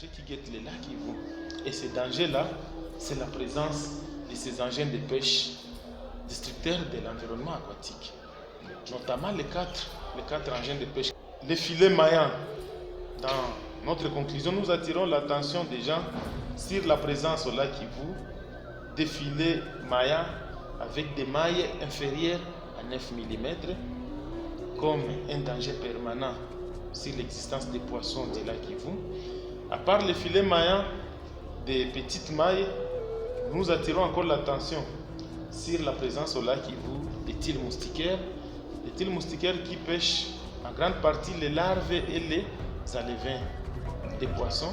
dangers qui guettent les lacs Kivu. Et ces dangers-là, c'est la présence de ces engins de pêche destructeurs de l'environnement aquatique. Notamment les quatre engins de pêche. Les filets maillants. Dans notre conclusion, nous attirons l'attention des gens sur la présence au lac Kivu des filets maillants avec des mailles inférieures à 9 mm comme un danger permanent sur l'existence des poissons du lac Kivu. À part les filets maillants des petites mailles, nous attirons encore l'attention sur la présence au lac Kivu des tiles moustiquaires. Les tiles moustiquaires qui pêchent en grande partie les larves et les alevins des poissons.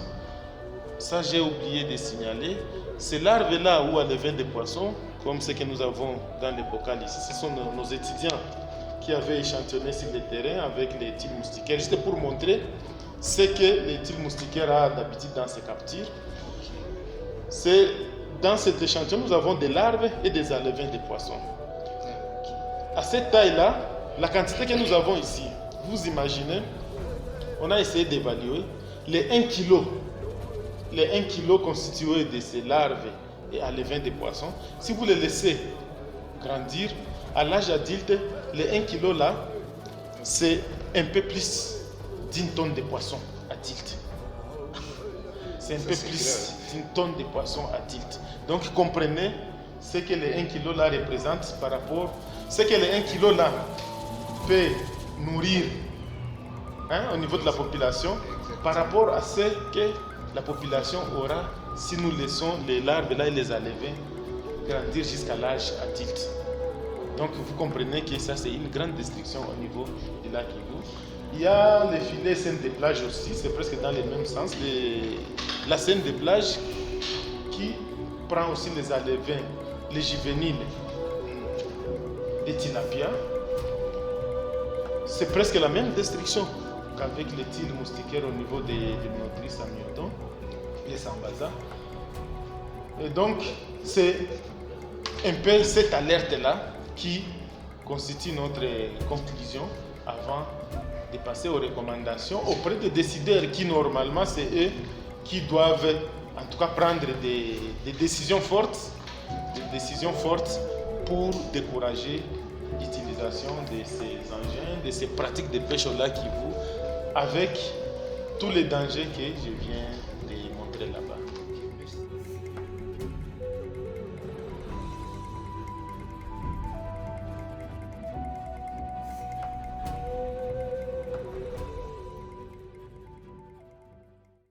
Ça, j'ai oublié de signaler. Ces larves-là ou alevins des poissons, comme ce que nous avons dans les bocals ici, ce sont nos étudiants qui avaient échantillonné sur le terrain avec les tiles moustiquaires. Juste pour montrer ce que les tiles moustiquaires ont d'habitude dans ces captures. Dans cet échantillon, nous avons des larves et des alevins des poissons. À cette taille-là, la quantité que nous avons ici, vous imaginez, on a essayé d'évaluer les 1 kg. Les 1 kg constitués de ces larves et alevins des poissons. Si vous les laissez grandir, à l'âge adulte, les 1 kg là, c'est un peu plus d'une tonne de poissons adulte. C'est un peu plus d'une tonne de poissons adulte. Donc comprenez ce que les 1 kg là représentent par rapport à ce que les 1 kg là peut nourrir au niveau de la population par rapport à ce que la population aura si nous laissons les larves là et les alevins grandir jusqu'à l'âge adulte. Donc vous comprenez que ça c'est une grande destruction au niveau du lac Kivu. Il y a les filets scènes de plage aussi, c'est presque dans le même sens. La scène de plage qui prend aussi les alevins, les juvéniles des tilapia. C'est presque la même destruction qu'avec les tiles moustiquaires au niveau des motrices à myoton, les sambaza. Et donc, c'est un peu cette alerte-là qui constitue notre conclusion avant de passer aux recommandations auprès des décideurs qui, normalement, c'est eux qui doivent, en tout cas, prendre des décisions fortes pour décourager l'utilisation de ces engins, de ces pratiques de pêche au lac Kivu, avec tous les dangers que je viens